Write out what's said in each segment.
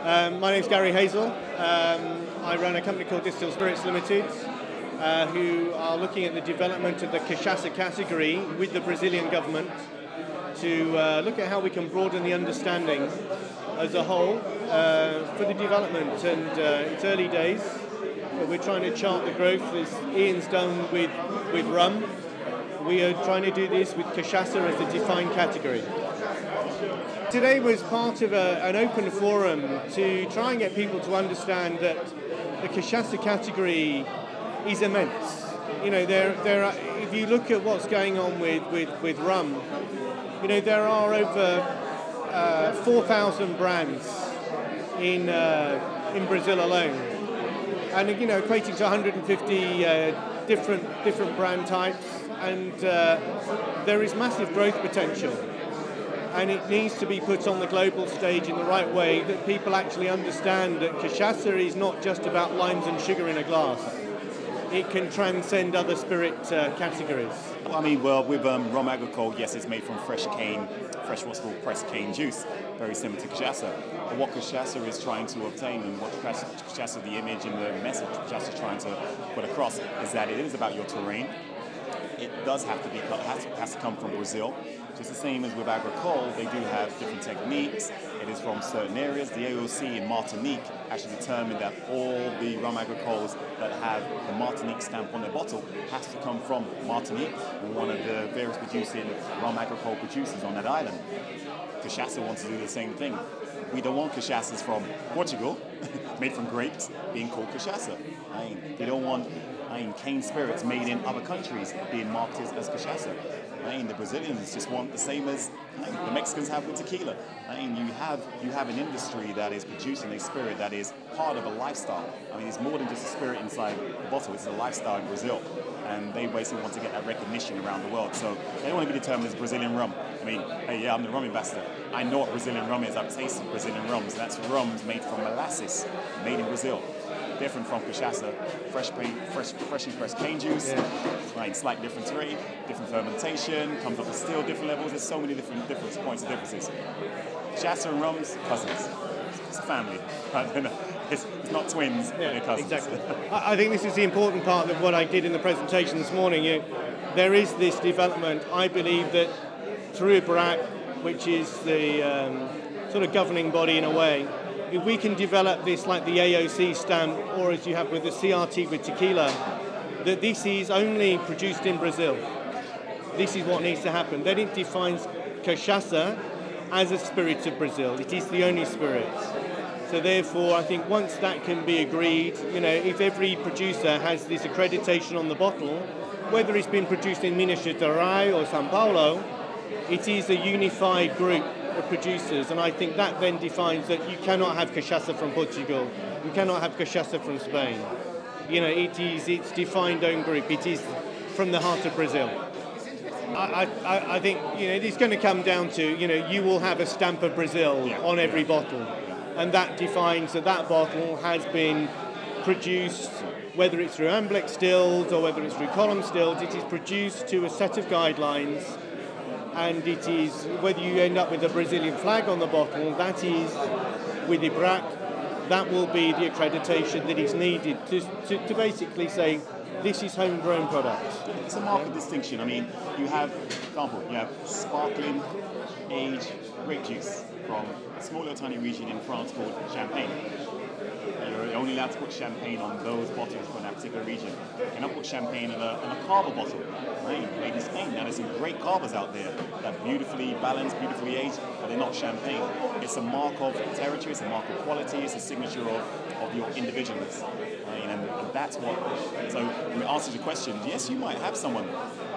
My name's Gary Hazell. I run a company called Distilled Spirits Limited, who are looking at the development of the Cachaça category with the Brazilian government to look at how we can broaden the understanding as a whole for the development. And it's early days, but we're trying to chart the growth as Ian's done with rum. We are trying to do this with Cachaça as the defined category. Today was part of an open forum to try and get people to understand that the Cachaça category is immense. You know, there are, if you look at what's going on with rum, you know, there are over 4,000 brands in Brazil alone, and you know, equating to 150 different brand types, and there is massive growth potential. And it needs to be put on the global stage in the right way, that people actually understand that Cachaça is not just about limes and sugar in a glass. It can transcend other spirit categories. I mean, well, with rum agricole, yes, it's made from fresh cane, what's called pressed cane juice, very similar to Cachaça. But what Cachaça is trying to obtain, and what Cachaça, the image and the message Cachaça is trying to put across, is that it is about your terrain. It does have to be, has to come from Brazil. Just the same as with agricole, they do have different techniques. It is from certain areas. The AOC in Martinique actually determined that all the rum agricoles that have the Martinique stamp on their bottle has to come from Martinique, and one of the various producing rum agricole producers on that island. Cachaça wants to do the same thing. We don't want Cachaças from Portugal, made from grapes, being called Cachaça. We don't want cane spirits made in other countries being marketed as Cachaça. The Brazilians just want the same as the Mexicans have with tequila. You have an industry that is producing a spirit that is part of a lifestyle. It's more than just a spirit inside the bottle, it's a lifestyle in Brazil. And they basically want to get that recognition around the world. So they don't want to be determined as Brazilian rum. Hey, yeah, I'm the rum ambassador. I know what Brazilian rum is. I've tasted Brazilian rums. That's rums made from molasses, made in Brazil. Different from Cachaça, freshly pressed cane juice, slight different rate, different fermentation, comes up at still different levels. There's so many different points of differences. Cachaça and rums, cousins. It's a family. It's not twins, but they're cousins. Exactly. I think this is the important part of what I did in the presentation this morning. There is this development. I believe that through Ibrac, which is the sort of governing body in a way, if we can develop this like the AOC stamp, or as you have with the CRT with tequila, that this is only produced in Brazil. This is what needs to happen. Then it defines Cachaça as a spirit of Brazil. It is the only spirit. So therefore, I think once that can be agreed, you know, if every producer has this accreditation on the bottle, whether it's been produced in Minas Gerais or São Paulo, it is a unified group of producers, and I think that then defines that you cannot have Cachaça from Portugal, you cannot have Cachaça from Spain. You know, it's defined own group. It is from the heart of Brazil. I think, you know, it's going to come down to, you know, you will have a stamp of Brazil on every bottle, and that defines that that bottle has been produced, whether it's through Amblec stills or whether it's through column stills. It is produced to a set of guidelines. And it is, whether you end up with a Brazilian flag on the bottle, that is, with Ibrac, that will be the accreditation that is needed to basically say, this is homegrown product. It's a market distinction. You have, for example, you have sparkling aged grape juice from a small little tiny region in France called Champagne. You're only allowed to put champagne on those bottles from that particular region. You cannot put champagne in a carver bottle. Made in Spain. Now there's some great carvers out there that beautifully balanced, beautifully aged, but they're not champagne. It's a mark of territory, it's a mark of quality, it's a signature of your individualness. And that's what, so when it answers your question, yes, you might have someone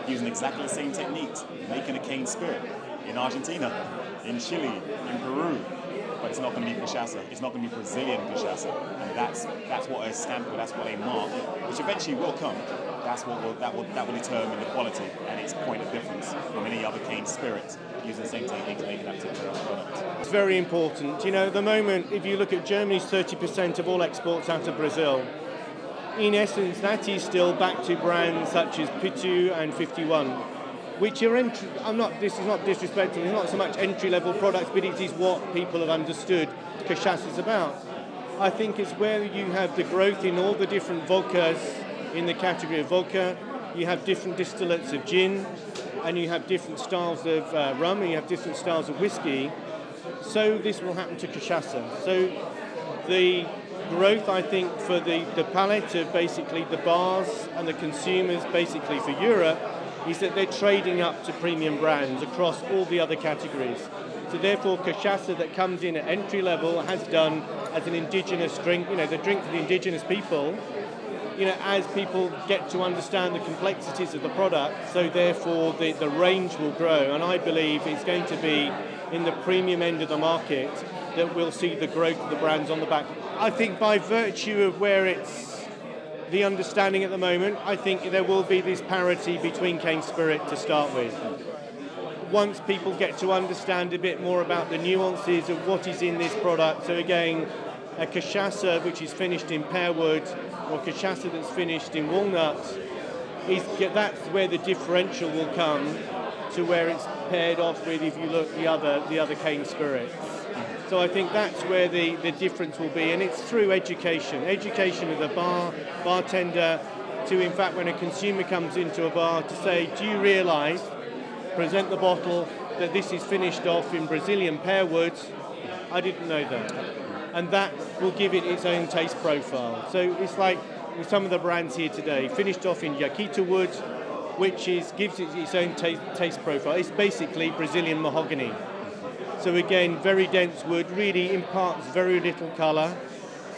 using exactly the same techniques, making a cane spirit in Argentina, in Chile, in Peru, but it's not going to be Cachaça. It's not going to be Brazilian Cachaça, and that's what a stamp or that's what a mark, which eventually will come. That's what will determine the quality and its point of difference from any other cane spirit using the same technique to make that particular product. It's very important. You know, at the moment, if you look at Germany's 30% of all exports out of Brazil, in essence, that is still back to brands such as Pitu and 51. which are entry. This is not disrespectful. It's not so much entry-level products, but it is what people have understood Cachaça is about. I think it's where you have the growth in all the different vodkas in the category of vodka. You have different distillates of gin, and you have different styles of rum, and you have different styles of whiskey. So this will happen to Cachaça. So the growth, I think, for the palette of basically the bars and the consumers basically for Europe is that they're trading up to premium brands across all the other categories. So therefore, Cachaça that comes in at entry level has done as an indigenous drink, the drink for the indigenous people, as people get to understand the complexities of the product, so therefore the range will grow. And I believe it's going to be in the premium end of the market that we'll see the growth of the brands on the back. I think by virtue of where it's the understanding at the moment, I think there will be this parity between cane spirit to start with. Once people get to understand a bit more about the nuances of what is in this product, so again, a Cachaça which is finished in pear wood or Cachaça that's finished in walnuts, that's where the differential will come to where it's paired off with, if you look, the other cane spirits. So I think that's where the difference will be, and it's through education of the bartender, to in fact when a consumer comes into a bar to say, do you realise, present the bottle, that this is finished off in Brazilian pear wood? I didn't know that. And that will give it its own taste profile. So it's like with some of the brands here today, finished off in Yaquita wood, which gives it its own taste profile. It's basically Brazilian mahogany. So again, very dense wood, really imparts very little colour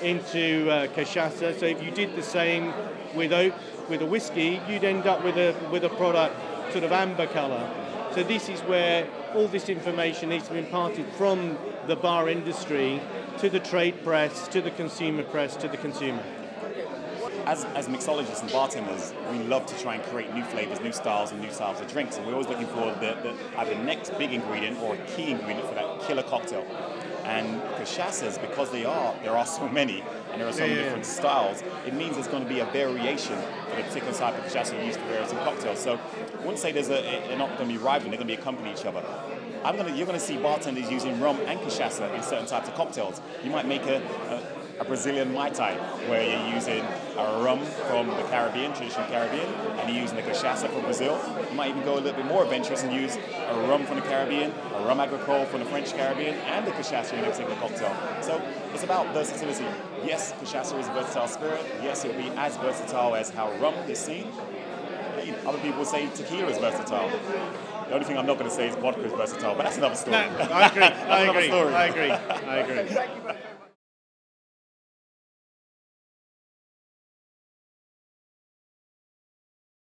into Cachaça. So if you did the same with oak, with a whiskey, you'd end up with a product sort of amber colour. So this is where all this information needs to be imparted from the bar industry to the trade press, to the consumer press, to the consumer. As mixologists and bartenders, we love to try and create new flavors, new styles, and new styles of drinks. And we're always looking for either the next big ingredient or a key ingredient for that killer cocktail. And Cachaças, because there are so many, and there are so many different styles, it means there's going to be a variation for the particular type of Cachaça used for various cocktails. So I wouldn't say they're not going to be rivaling, they're going to be accompany each other. You're going to see bartenders using rum and Cachaça in certain types of cocktails. You might make a Brazilian Mai Tai, where you're using a rum from the Caribbean, traditional Caribbean, and you're using the Cachaça from Brazil. You might even go a little bit more adventurous and use a rum from the Caribbean, a rum agricole from the French Caribbean, and the Cachaça in a particular cocktail. So it's about versatility. Yes, Cachaça is a versatile spirit. Yes, it'll be as versatile as how rum is seen. Other people say tequila is versatile. The only thing I'm not going to say is vodka is versatile, but that's another story. No, I agree. I agree.